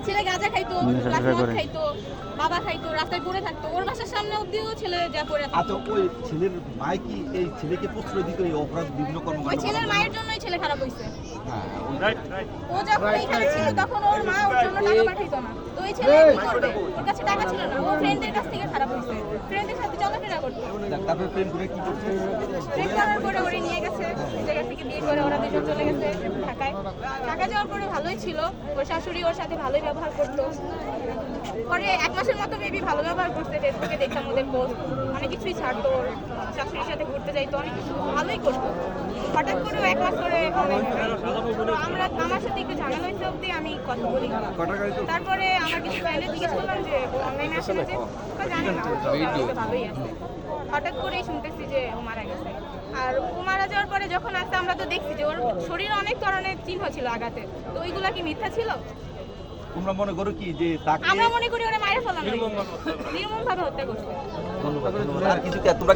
ছেলে গাঁজা খাইতো, মদ খাইতো, বাবা খাইতো, রাস্তায় পড়ে থাকতো, ওর বাসার সামনে অব্দিও ছেলে যা পড়ে থাকতো। আচ্ছা, ওই ছেলের মায় কি এই ছেলেকে প্রশ্রয় দিত এই অপরাধ বিভিন্ন কর্মকাণ্ড? ওই ছেলের মায়ের জন্যই ছেলে খারাপ হইছে। হ্যাঁ, ও যখন এখানে ছিল তখন ওর মা ওর জন্য টাকা পাঠাইতো না, তো ওই ছেলে কি করবে? ওর কাছে টাকা ছিল না, ও ফ্রেন্ডের কাছ থেকে খারাপ হইছে, ফ্রেন্ডের সাথে চলাফেরা করতো। তারপরে প্রেম করে কি করছে? প্রেম করার পরে ওরে নিয়ে গেছে, এই জায়গা থেকে বিয়ে করে ওরা দুজন চলে গেছে ঢাকায়। ঢাকা যাওয়ার পরে ভালোই ছিল, ওর শাশুড়ি ওর সাথে ভালোই ব্যবহার করতো। পরে 1 মাসের মতো মেবি ভালো ব্যবহার করতে, ফেসবুকে দেখতাম ওদের পোস্ট, অনেক কিছুই ছাড়তো, ওর শাশুড়ির সাথে ঘুরতে যাইতো, অনেক কিছু ভালোই করতো। হঠাৎ করে 1 মাস ধরে আমার সাথে একটু ঝামেলা হয়েছে অব্দি আমি কথা বলি। তারপরে আমার কিছু ফ্রেন্ডের জিজ্ঞেস করলাম যে অনলাইনে আসলে যে জানি না, ভালোই আছে। হঠাৎ করেই শুনতেছি যে ও মারা গেছে। আর ও মারা যাওয়ার পরে যখন আসতে আমরা তো দেখছি যে ওর শরীরে অনেক ধরনের চিহ্ন ছিল আঘাতে, তো ওইগুলা কি মিথ্যা ছিল? তোমরা মনে করো কি যে তাকে আমরা মনে করি ওরা মারা ফেলানো, নির্মমভাবে হত্যা করছে। ধন্যবাদ। আর কিছু তোমরা